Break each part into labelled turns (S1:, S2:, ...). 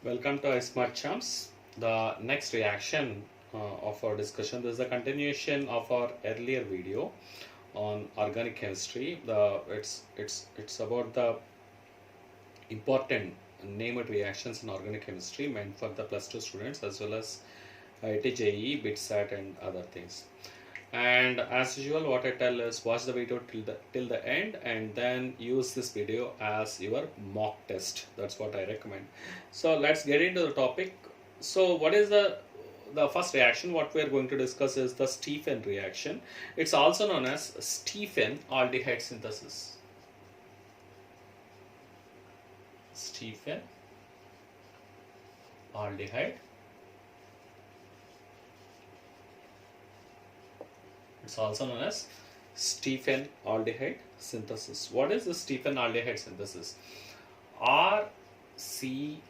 S1: Welcome to iSmart Chums. The next reaction of our discussion. This is a continuation of our earlier video on organic chemistry. It's about the important named reactions in organic chemistry meant for the +2 students as well as IIT-JEE, BITSAT and other things. And as usual, what I tell is watch the video till the end and then use this video as your mock test. That's what I recommend. So let's get into the topic. So what is the first reaction? What we are going to discuss is the Stephen reaction. It's also known as Stephen aldehyde synthesis. Stephen aldehyde. It's also known as Stephen aldehyde synthesis. What is the Stephen aldehyde synthesis? R, C,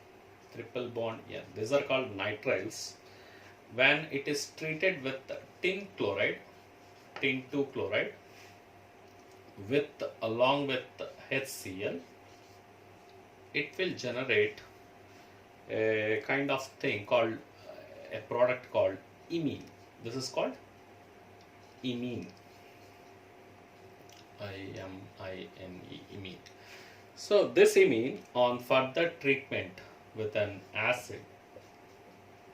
S1: triple bond N. These are called nitriles. When it is treated with tin chloride, tin 2 chloride, along with HCl, it will generate a kind of thing called a product called imine. This is called imine. I-M-I-N-E, imine. So this imine, on further treatment with an acid,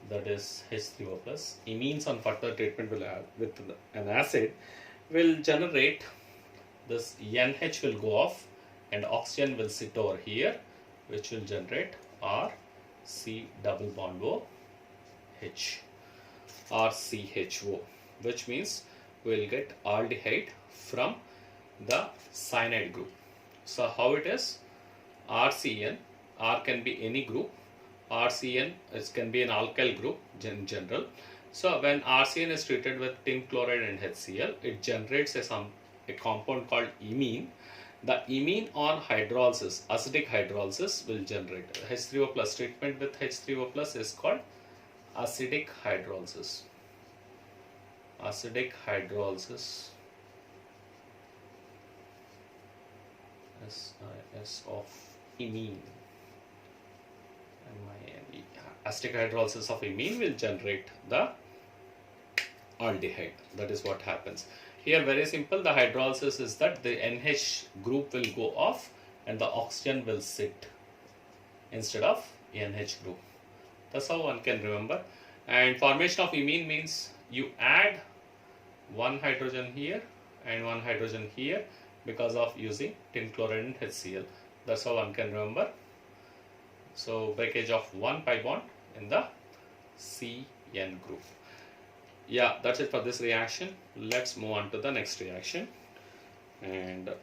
S1: that is H3O+, imines on further treatment with an acid will generate this NH will go off and oxygen will sit over here, which will generate RC double bond O H, RCHO, which means we will get aldehyde from the cyanide group. So how it is? RCN, R can be any group, RCN it can be an alkyl group in general. So when RCN is treated with tin chloride and HCl, it generates a compound called imine. The imine on hydrolysis, acidic hydrolysis, will generate H3O plus. Treatment with H3O plus is called acidic hydrolysis. Acidic hydrolysis, S of imine, M-I-N-E. Acidic hydrolysis of imine will generate the aldehyde. That is what happens. Here very simple, the hydrolysis is that the NH group will go off and the oxygen will sit instead of NH group. That's how one can remember. And formation of imine means you add one hydrogen here and one hydrogen here because of using tin chloride and HCl. That's how one can remember. So breakage of one pi bond in the CN group. Yeah, that's it for this reaction. Let's move on to the next reaction. And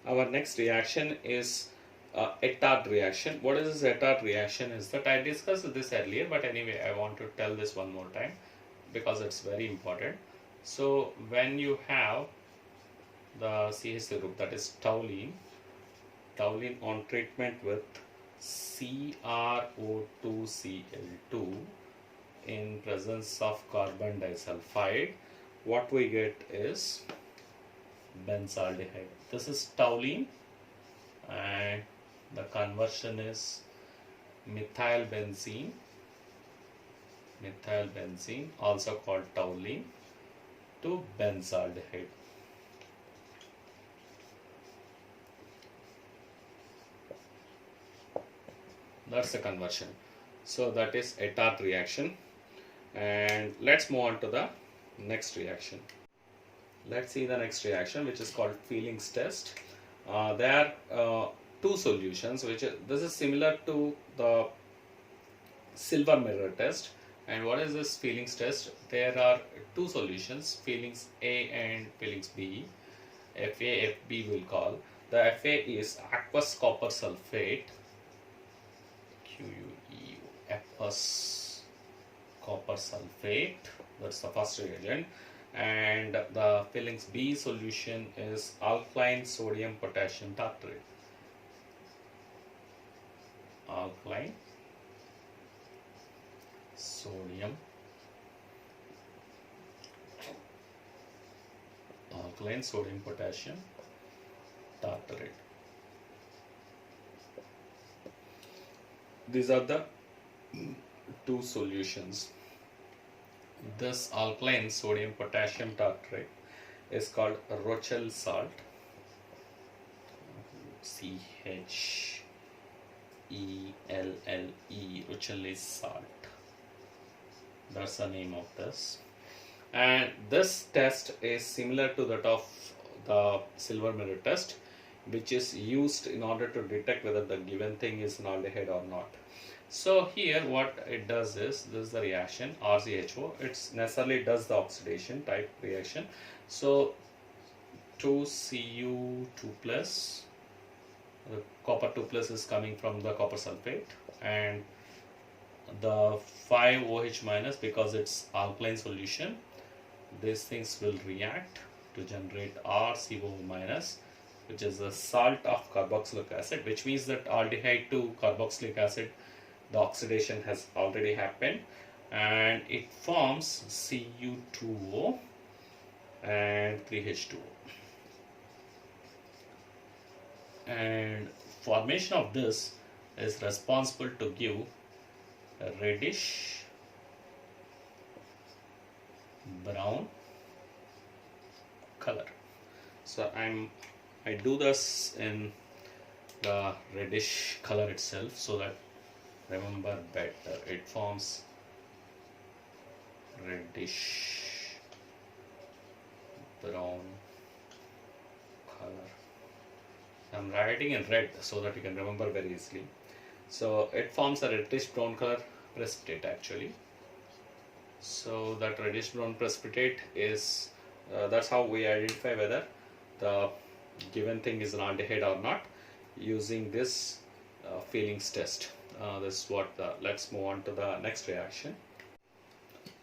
S1: our next reaction is Ettard reaction. What is this Ettard reaction? Is that I discussed this earlier, but anyway I want to tell this one more time because it's very important. So when you have the CH group, that is toluene on treatment with CrO2Cl2 in presence of carbon disulfide, what we get is benzaldehyde. This is toluene and the conversion is methylbenzene, also called toluene, to benzaldehyde. That's the conversion. So that is Ettard reaction. And let's move on to the next reaction. Let's see the next reaction, which is called Feelings test. There are two solutions, this is similar to the silver mirror test. And what is this Feelings test? There are two solutions, Feelings A and Feelings B. FA, FB will call. The FA is aqueous copper sulfate, QUEU, aqueous copper sulfate. That's the first reagent. And the Feelings B solution is alkaline sodium potassium tartrate. Alkaline sodium potassium tartrate. These are the two solutions. This alkaline sodium potassium tartrate is called Rochelle salt, CHELLE, Rochelle salt. That's the name of this. And this test is similar to that of the silver mirror test, which is used in order to detect whether the given thing is an aldehyde or not. So here what it does is, this is the reaction RCHO, it necessarily does the oxidation type reaction. So 2Cu2 plus, the copper 2 plus is coming from the copper sulfate, and the 5OH minus, because it's alkaline solution, these things will react to generate RCO minus, which is the salt of carboxylic acid, which means that aldehyde to carboxylic acid, the oxidation has already happened, and it forms Cu2O and 3H2O. And formation of this is responsible to give a reddish brown color. So I do this in the reddish color itself so that remember better. It forms reddish brown color. I'm writing in red so that you can remember very easily. So it forms a reddish brown color precipitate actually. So that reddish brown precipitate is, that's how we identify whether the given thing is an aldehyde or not using this feelings test. This is what let's move on to the next reaction.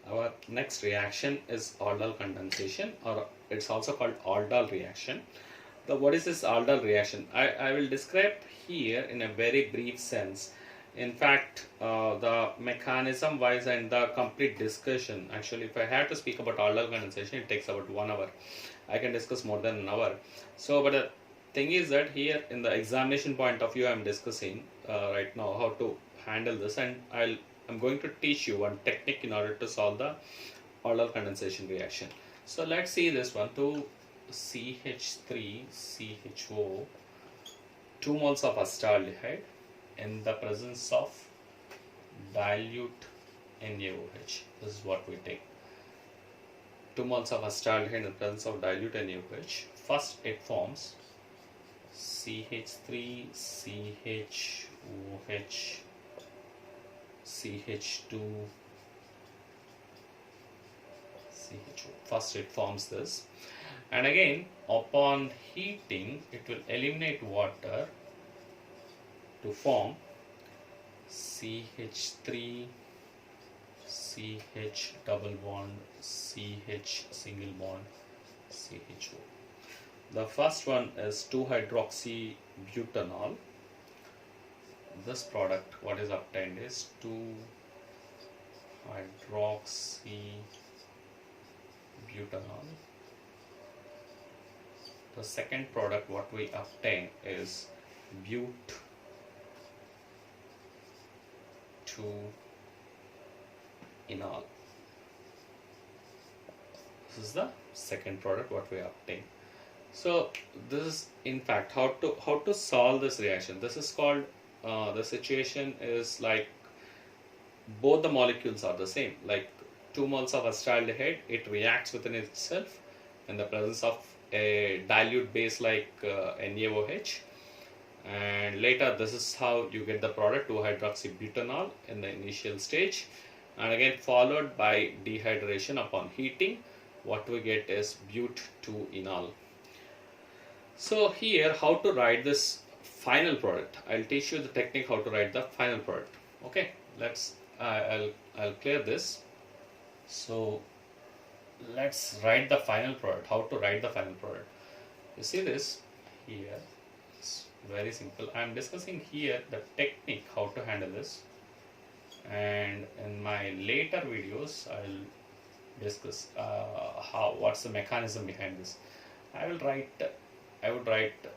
S1: Our next reaction is aldol condensation, or it's also called aldol reaction. What is this aldol reaction? I will describe here in a very brief sense. In fact, the mechanism wise and the complete discussion, actually if I have to speak about aldol condensation, it takes about 1 hour. I can discuss more than an hour. So but the thing is that here in the examination point of view, I am discussing right now how to handle this, and I'm going to teach you one technique in order to solve the aldol condensation reaction. So let's see this one. To CH3CHO, 2 moles of acetaldehyde in the presence of dilute NaOH. This is what we take. 2 moles of acetaldehyde in the presence of dilute NaOH. First it forms CH3, CHOH, CH2, CHO. First it forms this, and again upon heating it will eliminate water to form CH3, CH double bond, CH single bond, CHO. The first one is 2-hydroxybutanol. This product, what is obtained is 2-hydroxybutanol. The second product what we obtain is but2-enol. This is the second product what we obtain. So this is in fact how to solve this reaction. This is called the situation is like both the molecules are the same. Like 2 moles of acetaldehyde, it reacts within itself in the presence of a dilute base like NaOH, and later this is how you get the product 2-hydroxybutanol in the initial stage, and again followed by dehydration upon heating. What we get is but2-enol. So here how to write this final product. I'll teach you the technique how to write the final product. Okay, let's I'll clear this. So let's write the final product. How to write the final product? You see this here, it's very simple. I'm discussing here the technique how to handle this, and in my later videos I'll discuss what's the mechanism behind this. I would write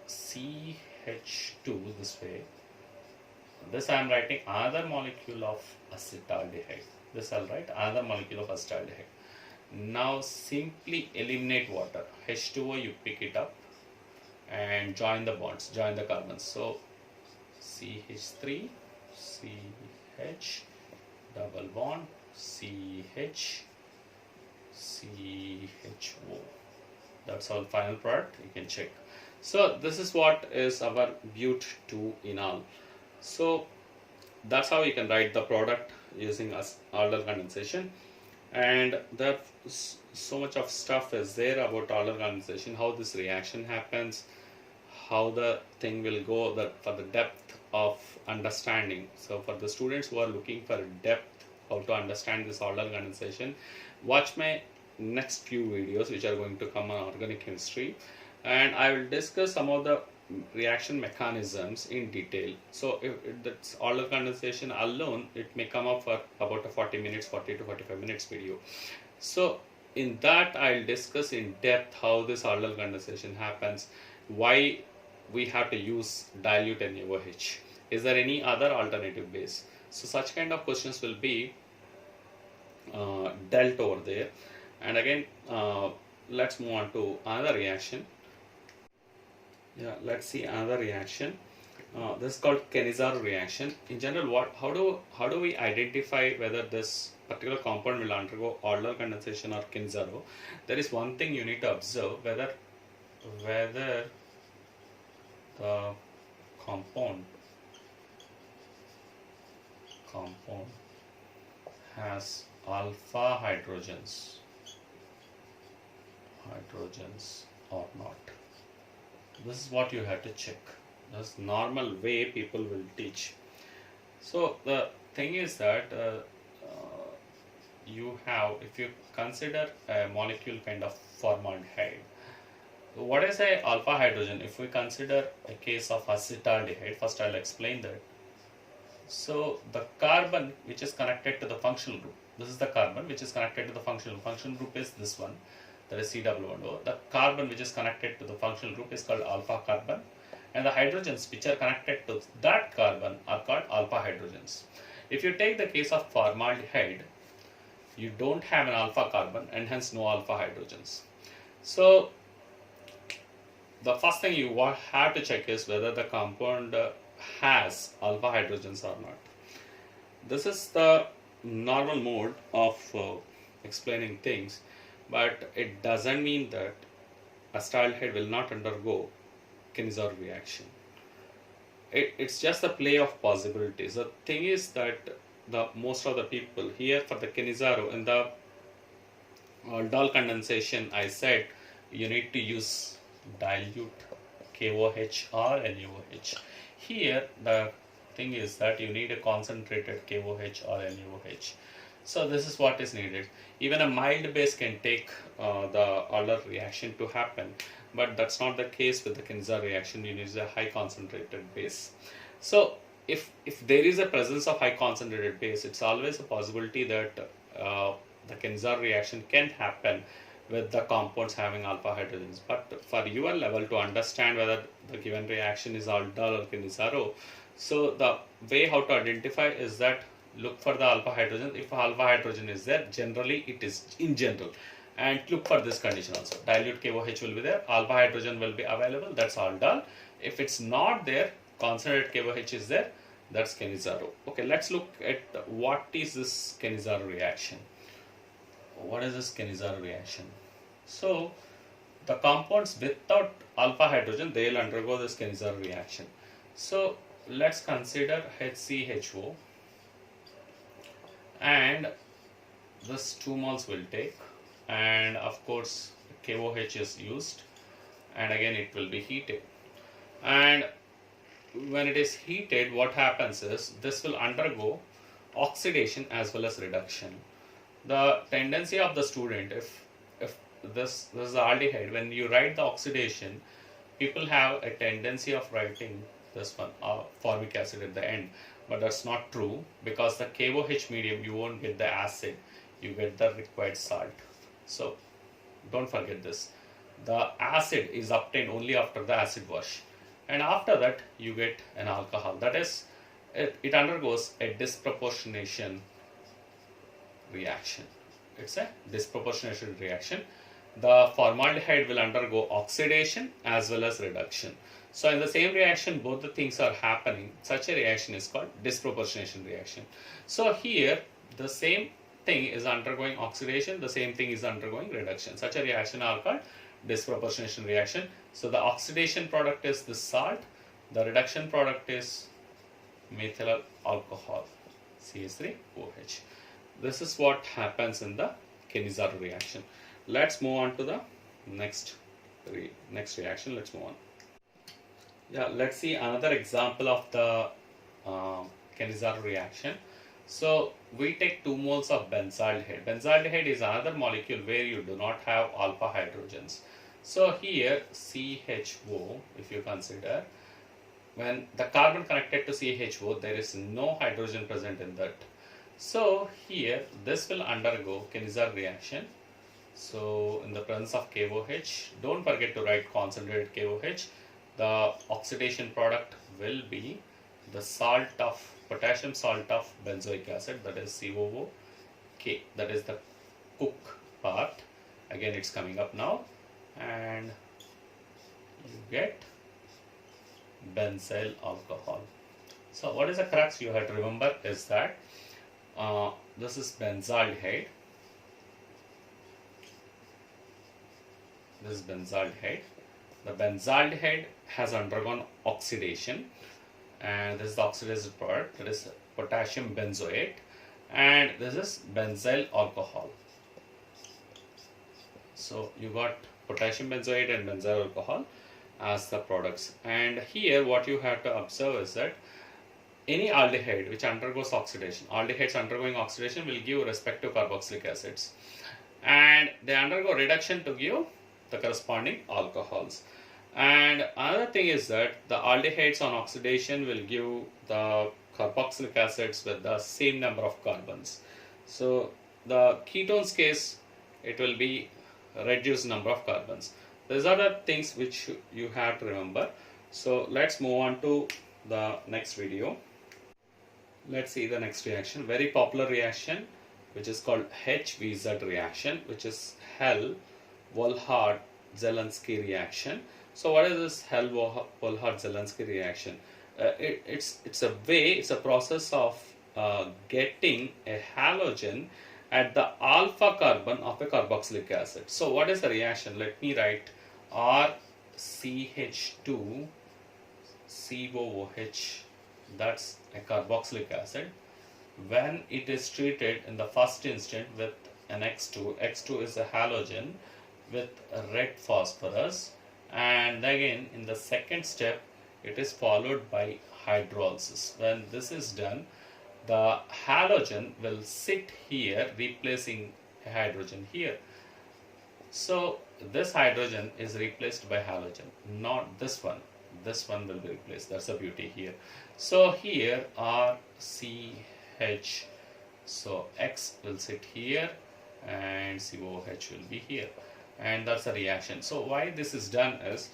S1: CH2 this way, This I am writing another molecule of acetaldehyde. This I'll write another molecule of acetaldehyde. Now simply eliminate water. H2O, you pick it up and join the bonds, join the carbons. So CH3, CH, double bond, CH, CHO. That's all final product, you can check. So this is what is our but2 enol. So that's how you can write the product using aldol condensation. And there's so much of stuff is there about aldol condensation, how this reaction happens, how the thing will go, for the depth of understanding. So for the students who are looking for depth, how to understand this aldol condensation, watch my next few videos which are going to come on organic chemistry, and I will discuss some of the reaction mechanisms in detail. So if that's aldol condensation alone, it may come up for about a 40 minutes, 40 to 45 minutes video. So in that I'll discuss in depth how this aldol condensation happens, why we have to use dilute NaOH. Is there any other alternative base? So such kind of questions will be dealt over there. And again, let's move on to another reaction. Yeah, let's see another reaction. This is called Cannizzaro reaction. In general, how do we identify whether this particular compound will undergo aldol condensation or Cannizzaro? There is one thing you need to observe, whether the compound has alpha hydrogens or not. This is what you have to check. That's normal way people will teach. So the thing is that you have, if you consider a molecule kind of formaldehyde, what is a alpha hydrogen? If we consider a case of acetaldehyde, first I'll explain that. So the carbon which is connected to the functional group, this is the carbon which is connected to the functional group is this one, that is C-double-bond-O. The carbon which is connected to the functional group is called alpha carbon, and the hydrogens which are connected to that carbon are called alpha hydrogens. If you take the case of formaldehyde, you don't have an alpha carbon and hence no alpha hydrogens. So the first thing you have to check is whether the compound has alpha hydrogens or not. This is the normal mode of explaining things, but it doesn't mean that acetaldehyde will not undergo Cannizzaro reaction. It's just a play of possibilities. The thing is that most of the people here for the Cannizzaro, in the aldol condensation, I said you need to use dilute KOH or NaOH. Here the thing is that you need a concentrated KOH or NaOH. So this is what is needed. Even a mild base can take the aldol reaction to happen, but that's not the case with the Cannizzaro reaction. You need a high concentrated base. So if there is a presence of high concentrated base, it's always a possibility that the Cannizzaro reaction can happen with the compounds having alpha hydrogens. But for your level to understand whether the given reaction is aldol or Cannizzaro, so the way how to identify is that look for the alpha hydrogen. If alpha hydrogen is there, generally it is in general. And look for this condition also. Dilute KOH will be there, alpha hydrogen will be available, that's aldol. If it's not there, concentrated KOH is there, that's Cannizzaro. Okay, let's look at what is this Cannizzaro reaction. What is this Cannizzaro reaction? So the compounds without alpha hydrogen, they will undergo this Cannizzaro reaction. So let's consider HCHO, and this 2 moles will take, and of course KOH is used, and again it will be heated. And when it is heated, what happens is this will undergo oxidation as well as reduction. The tendency of the student, if this is the aldehyde, when you write the oxidation, people have a tendency of writing this one formic acid at the end, but that's not true, because the KOH medium you won't get the acid, you get the required salt. So don't forget this. The acid is obtained only after the acid wash, and after that you get an alcohol. That is it undergoes a disproportionation reaction. It's a disproportionation reaction. The formaldehyde will undergo oxidation as well as reduction. So in the same reaction, both the things are happening. Such a reaction is called disproportionation reaction. So here, the same thing is undergoing oxidation, the same thing is undergoing reduction. Such a reaction are called disproportionation reaction. So the oxidation product is the salt, the reduction product is methyl alcohol, CH3OH. This is what happens in the Kenizaru reaction. Let's move on to the next reaction. Let's move on. Yeah, let's see another example of the Kenizaru reaction. So we take 2 moles of benzaldehyde. Benzaldehyde is another molecule where you do not have alpha hydrogens. So here CHO, if you consider, when the carbon connected to CHO, there is no hydrogen present in that. So here this will undergo Kenizaru reaction. So in the presence of KOH, don't forget to write concentrated KOH. The oxidation product will be the salt of potassium salt of benzoic acid, that is COOK, that is the cook part. Again, it's coming up now, and you get benzyl alcohol. So what is the crux you have to remember is that this is benzaldehyde. This is benzaldehyde. The benzaldehyde has undergone oxidation, and this is the oxidized product, that is potassium benzoate, and this is benzyl alcohol. So you got potassium benzoate and benzyl alcohol as the products. And here what you have to observe is that any aldehyde which undergoes oxidation, aldehydes undergoing oxidation will give respective carboxylic acids, and they undergo reduction to give the corresponding alcohols. And another thing is that the aldehydes on oxidation will give the carboxylic acids with the same number of carbons. So the ketones case, it will be reduced number of carbons. These are the things which you have to remember. So let's move on to the next video. Let's see the next reaction. Very popular reaction, which is called HVZ reaction, which is Hell-Volhard-Zelensky reaction. So what is this Hell-Volhard-Zelensky reaction? It's a process of getting a halogen at the alpha carbon of a carboxylic acid. So what is the reaction? Let me write RCH2COOH, that's a carboxylic acid. When it is treated in the first instant with an X2, X2 is a halogen with red phosphorus, and again in the second step it is followed by hydrolysis. When this is done, the halogen will sit here replacing a hydrogen here. So this hydrogen is replaced by halogen, not this one. This one will be replaced. That's the beauty here. So here RCH, so X will sit here and COOH will be here, and that's the reaction. So why this is done is,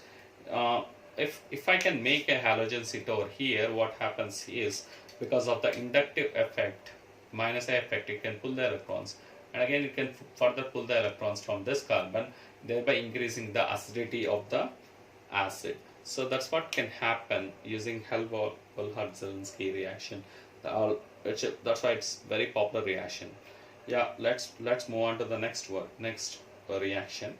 S1: if I can make a halogen sit over here, what happens is, because of the inductive effect, minus A effect, it can pull the electrons, and again it can further pull the electrons from this carbon, thereby increasing the acidity of the acid. So that's what can happen using Hell-Volhard-Zelensky reaction. That's why it's very popular reaction. Yeah, let's move on to the next reaction.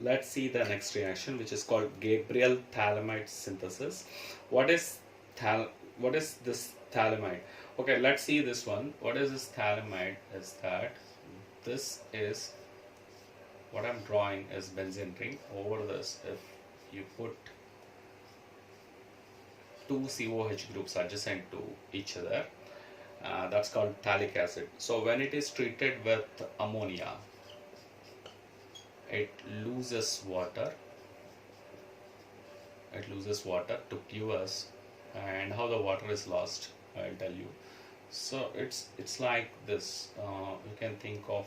S1: Let's see the next reaction, which is called Gabriel phthalimide synthesis. What is this phthalimide? Okay, let's see this one. What is this phthalimide? Is that this is what I'm drawing is benzene ring. Over this, if you put 2 COH groups adjacent to each other, that's called phthalic acid. So when it is treated with ammonia, it loses water. It loses water to pures. And how the water is lost, I'll tell you. So it's like this. You can think of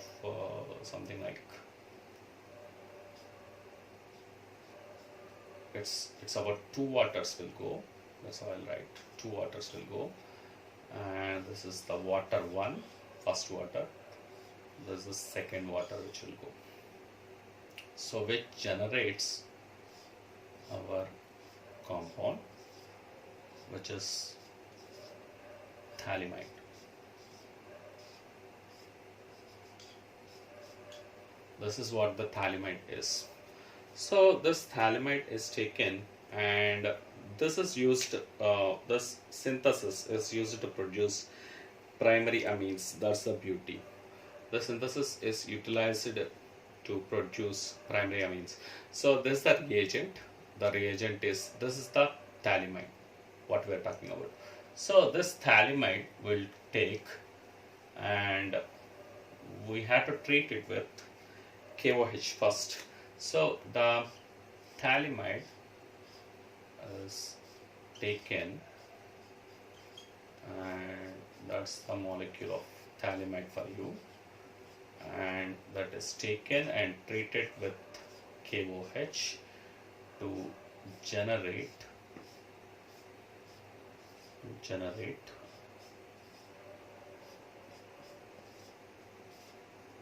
S1: something like, it's about 2 waters will go, That's how I'll write. 2 waters will go, and this is the water 1, first water. This is the second water which will go. So which generates our compound, which is phthalimide. This is what the phthalimide is. So this phthalimide is taken, and this is used, this synthesis is used to produce primary amines. That's the beauty. The synthesis is utilized to produce primary amines. So this is the reagent. The reagent is, this is the phthalimide, what we are talking about. So this phthalimide will take, and we have to treat it with KOH first. So the phthalimide is taken, and that's the molecule of phthalimide for you, and that is taken and treated with KOH to generate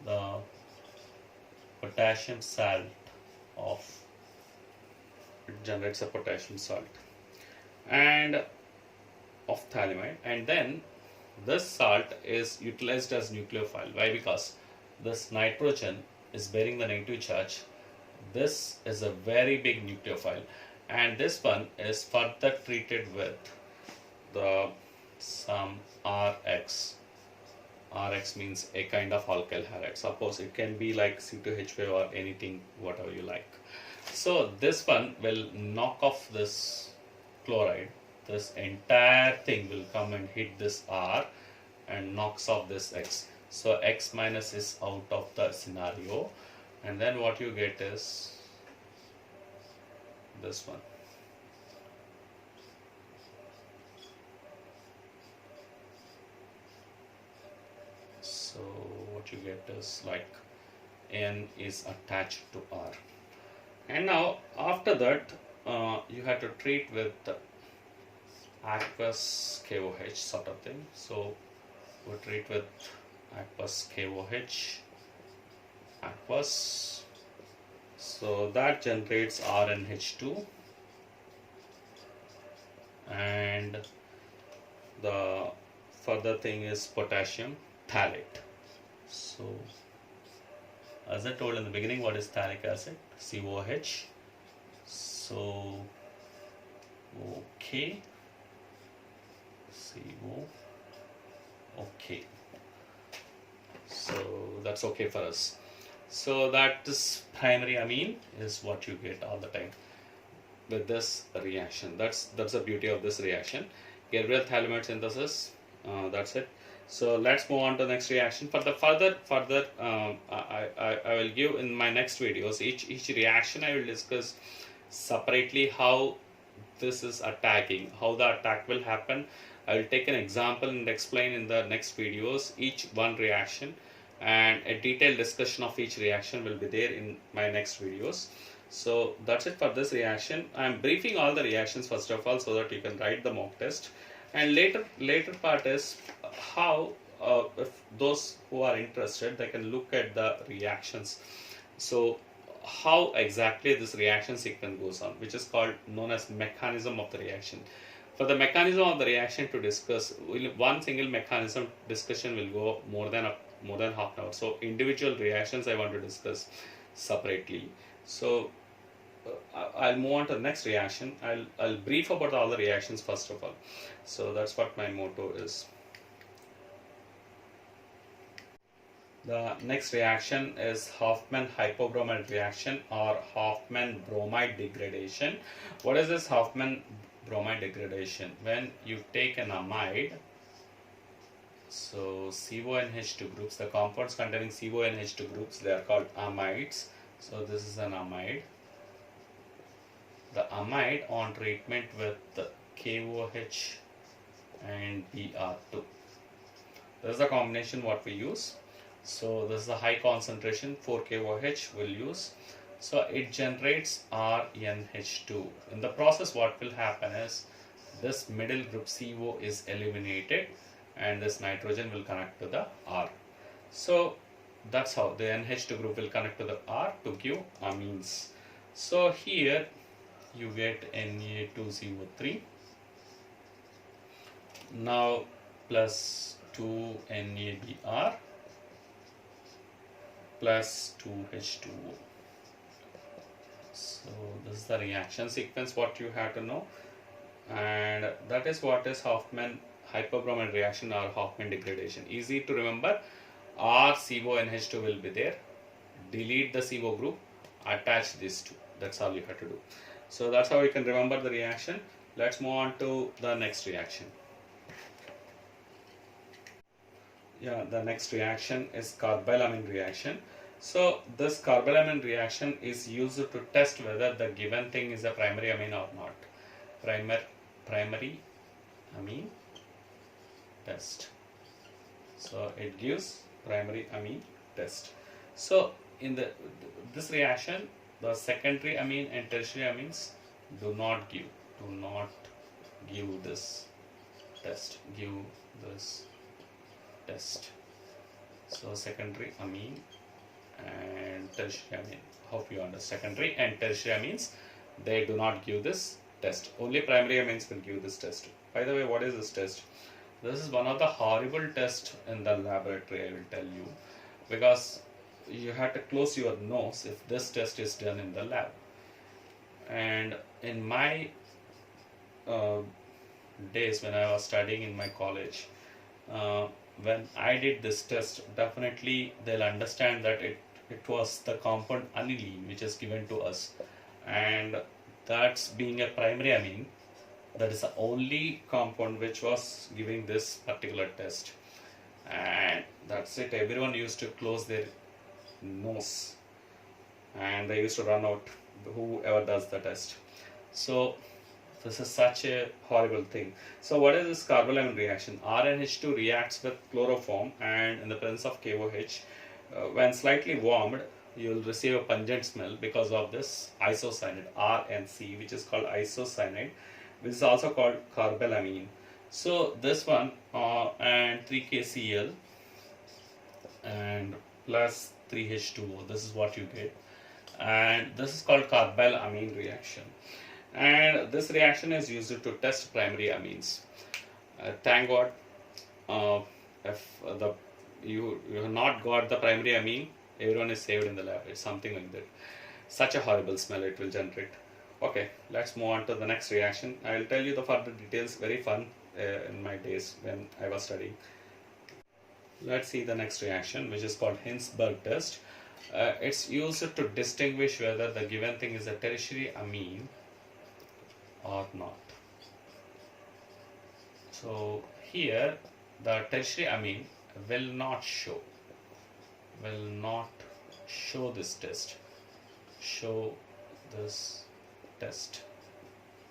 S1: the potassium salt of, it generates a potassium salt and of phthalimide, and then this salt is utilized as nucleophile. Why? Because this nitrogen is bearing the negative charge. This is a very big nucleophile, and this one is further treated with some RX. RX means a kind of alkyl halide. Suppose it can be like C2H5 or anything, whatever you like. So this one will knock off this chloride. This entire thing will come and hit this R and knocks off this X. So X minus is out of the scenario, and then what you get is this one. So what you get is like N is attached to R. And now after that you have to treat with aqueous KOH sort of thing. So we treat with aqueous KOH, aqueous. So that generates RNH2, and the further thing is potassium phthalate. So as I told in the beginning, what is phthalic acid? COH. So okay, CO, okay. So that's okay for us. So that this primary amine is what you get all the time with this reaction. That's the beauty of this reaction. Gabriel phthalimide synthesis. That's it. So let's move on to the next reaction. For the further, I will give in my next videos. Each reaction I will discuss separately how this is attacking, how the attack will happen. I will take an example and explain in the next videos each one reaction, and a detailed discussion of each reaction will be there in my next videos. So that's it for this reaction. I am briefing all the reactions first of all so that you can write the mock test, and later part is how if those who are interested, they can look at the reactions. So how exactly this reaction sequence goes on, which is called known as mechanism of the reaction. For the mechanism of the reaction to discuss, one single mechanism discussion will go more than half an hour. So individual reactions I want to discuss separately. So I'll move on to the next reaction. I'll brief about all the reactions first of all. So that's what my motto is. The next reaction is Hofmann hypobromide reaction or Hofmann bromide degradation. What is this Hofmann bromide degradation? When you take an amide, so CONH2 groups, the compounds containing CONH2 groups, they are called amides. So this is an amide. The amide on treatment with the KOH and Br2. This is the combination what we use. So this is the high concentration 4KOH we'll use. So it generates RNH2. In the process what will happen is this middle group CO is eliminated and this nitrogen will connect to the R. So that's how the NH2 group will connect to the R to give amines. So here you get Na2CO3, now plus 2NABr plus 2H2O. So this is the reaction sequence what you have to know, and that is what is Hofmann hypochromic reaction or Hofmann degradation. Easy to remember, RCONH2 will be there, delete the CO group, attach these two, that's all you have to do. So that's how you can remember the reaction. Let's move on to the next reaction. Yeah, the next reaction is carbylamine reaction. So this carbylamine reaction is used to test whether the given thing is a primary amine or not. Primary amine test. So it gives primary amine test. So in this reaction, the secondary amine and tertiary amines do not give this test. Give this test. So secondary amine and tertiary amine. Hope you understand. Secondary and tertiary amines, they do not give this test. Only primary amines will give this test. By the way, what is this test? This is one of the horrible tests in the laboratory, I will tell you, because you have to close your nose if this test is done in the lab. And in my days when I was studying in my college, when I did this test, definitely they'll understand that it was the compound aniline which is given to us, and that's being a primary amine, that is the only compound which was giving this particular test. And that's it, everyone used to close their nose and they used to run out, whoever does the test. So this is such a horrible thing. So what is this carbylamine reaction? RNH2 reacts with chloroform and in the presence of KOH. When slightly warmed, you will receive a pungent smell because of this isocyanide, RNC, which is called isocyanide, which is also called carbylamine. So this one and 3KCl and plus 3H2O, this is what you get, and this is called carbylamine reaction. And this reaction is used to test primary amines. Thank God, if you have not got the primary amine, everyone is saved in the lab. It's something like that. Such a horrible smell it will generate. Okay, let's move on to the next reaction. I will tell you the further details. Very fun in my days when I was studying. Let's see the next reaction, which is called Hinsberg test. It's used to distinguish whether the given thing is a tertiary amine or not. So here the tertiary amine will not show this test. Show this test.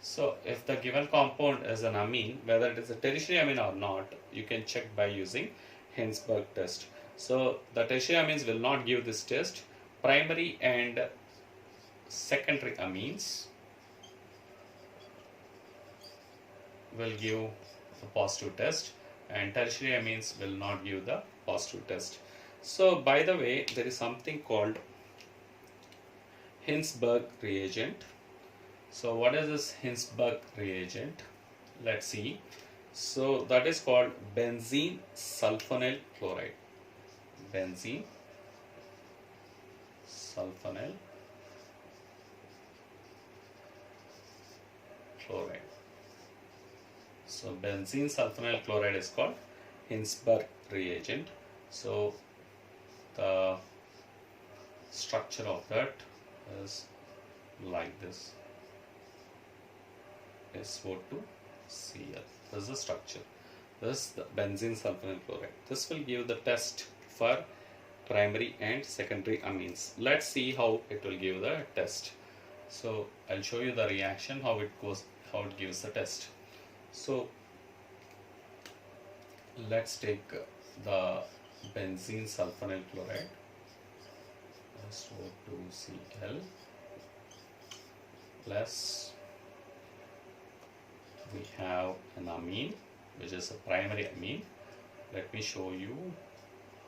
S1: So if the given compound is an amine, whether it is a tertiary amine or not, you can check by using Hinsberg test. So the tertiary amines will not give this test. Primary and secondary amines will give a positive test, and tertiary amines will not give the positive test. So by the way, there is something called Hinsberg reagent. So what is this Hinsberg reagent? Let's see. So that is called benzene sulfonyl chloride. Benzene sulfonyl chloride. So benzene sulfonyl chloride is called Hinsberg reagent. So the structure of that is like this. SO2Cl. This is the structure. This is the benzene sulfonyl chloride. This will give the test for primary and secondary amines. Let's see how it will give the test. So I'll show you the reaction, how it goes, how it gives the test. So let's take the benzene sulfonyl chloride, SO2Cl plus we have an amine, which is a primary amine. Let me show you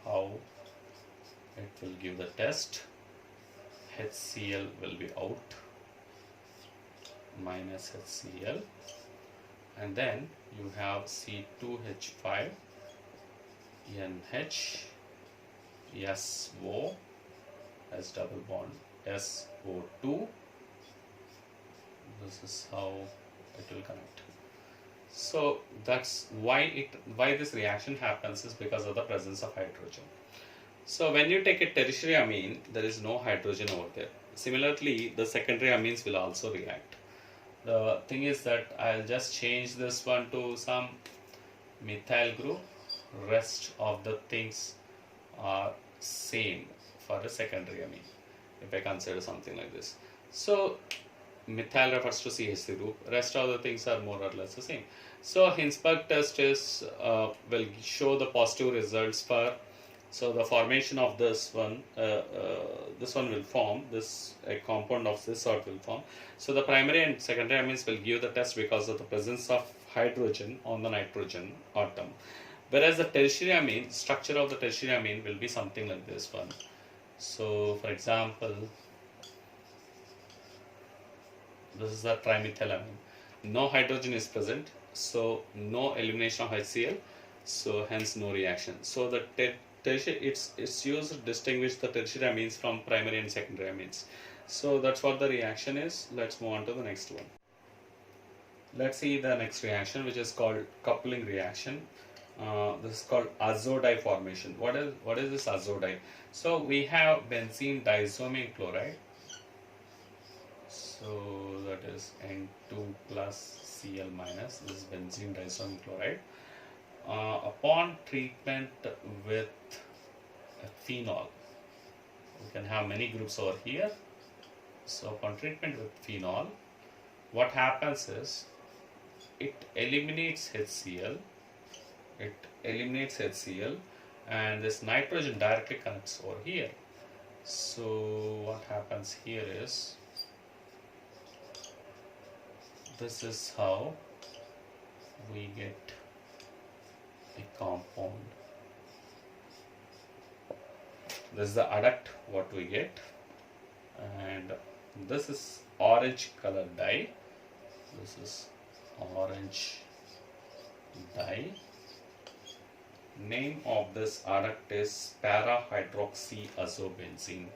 S1: how it will give the test. HCl will be out, minus HCl, and then you have C2H5 NH SO as double bond SO2. This is how it will connect. So that's why this reaction happens, is because of the presence of hydrogen. So when you take a tertiary amine, there is no hydrogen over there. Similarly, the secondary amines will also react. The thing is that I'll just change this one to some methyl group. Rest of the things are same for the secondary amine, if I consider something like this. So methyl refers to CH3 group. Rest of the things are more or less the same. So Hinsberg test is will show the positive results for. So the formation of this one will form, a compound of this sort will form. So the primary and secondary amines will give the test because of the presence of hydrogen on the nitrogen atom. Whereas the tertiary amine, structure of the tertiary amine will be something like this one. So for example, this is the trimethylamine. No hydrogen is present, so no elimination of HCl, so hence no reaction. So the it's used to distinguish the tertiary amines from primary and secondary amines. So that's what the reaction is. Let's move on to the next one. Let's see the next reaction, which is called coupling reaction. This is called azodie formation. What is this azodie? So we have benzene diazoamine chloride. So that is N2 plus Cl minus. This is benzene diazoamine chloride. Upon treatment with phenol, we can have many groups over here. So upon treatment with phenol, what happens is it eliminates HCl. And this nitrogen directly connects over here. So what happens here is, this is how we get a compound. This is the adduct what we get, and this is orange color dye. This is orange dye. Name of this adduct is para-hydroxyazobenzene.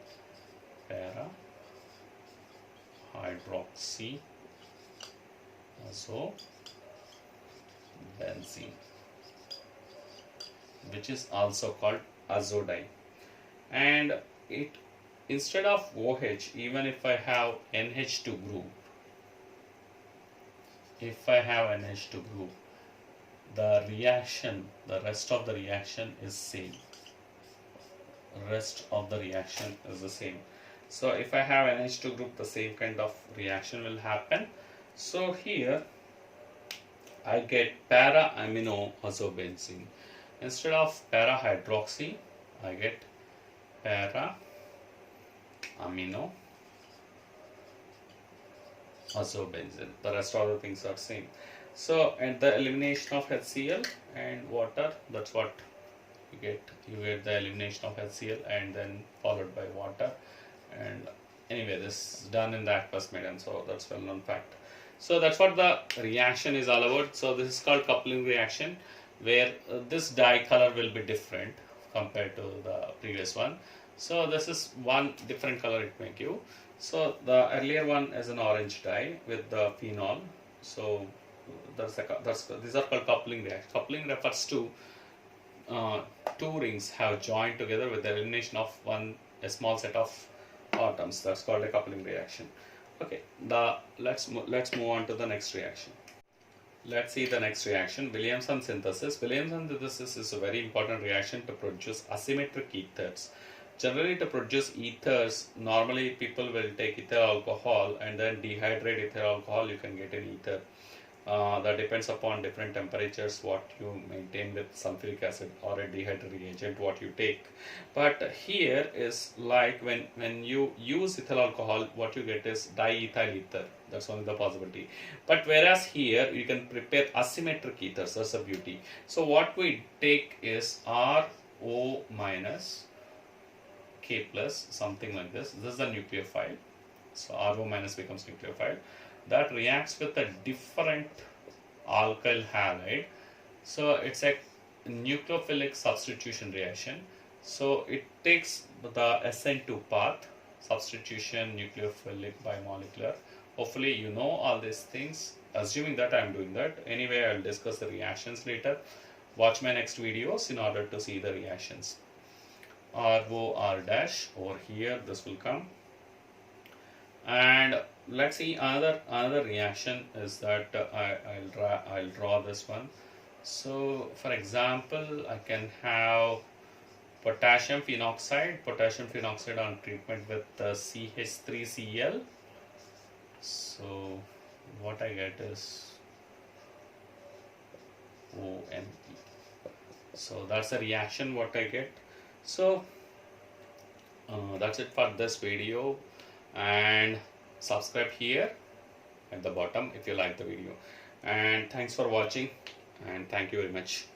S1: Para-hydroxyazobenzene, which is also called azodie. And it, instead of OH, even if I have NH2 group, the reaction, the rest of the reaction is same. So if I have NH2 group, the same kind of reaction will happen. So here I get para-aminoazobenzene. Instead of para-hydroxy, I get para-aminoazobenzene. The rest of the things are same. So, and the elimination of HCl and water, that's what you get. You get the elimination of HCl and then followed by water. And anyway, this is done in the aqueous medium, so that's well known fact. So that's what the reaction is all about. So this is called coupling reaction, where this dye color will be different compared to the previous one. So this is one different color it may give. So the earlier one is an orange dye with the phenol. So these are called coupling reaction. Coupling refers to two rings have joined together with the elimination of a small set of atoms. That's called a coupling reaction. Okay, let's move on to the next reaction. Let's see the next reaction, Williamson synthesis. Williamson synthesis is a very important reaction to produce asymmetric ethers. Generally, to produce ethers, normally people will take ethyl alcohol and then dehydrate ethyl alcohol, you can get an ether. That depends upon different temperatures what you maintain with sulfuric acid or a dehydrated reagent what you take. But here is like when you use ethyl alcohol, what you get is diethyl ether. That's only the possibility. But whereas here you can prepare asymmetric ethers. That's the beauty. So what we take is RO minus K plus, something like this. This is the nucleophile. So RO minus becomes nucleophile. That reacts with a different alkyl halide. So it's a nucleophilic substitution reaction. So it takes the SN2 path, substitution, nucleophilic, bimolecular. Hopefully you know all these things, assuming that I am doing that. Anyway, I will discuss the reactions later. Watch my next videos in order to see the reactions. RO dash over here, this will come. And let's see another reaction is that I'll draw this one. So for example, I can have potassium phenoxide on treatment with CH3Cl. So what I get is OMe. So that's the reaction what I get. So that's it for this video, and subscribe here at the bottom if you like the video, and thanks for watching, and thank you very much.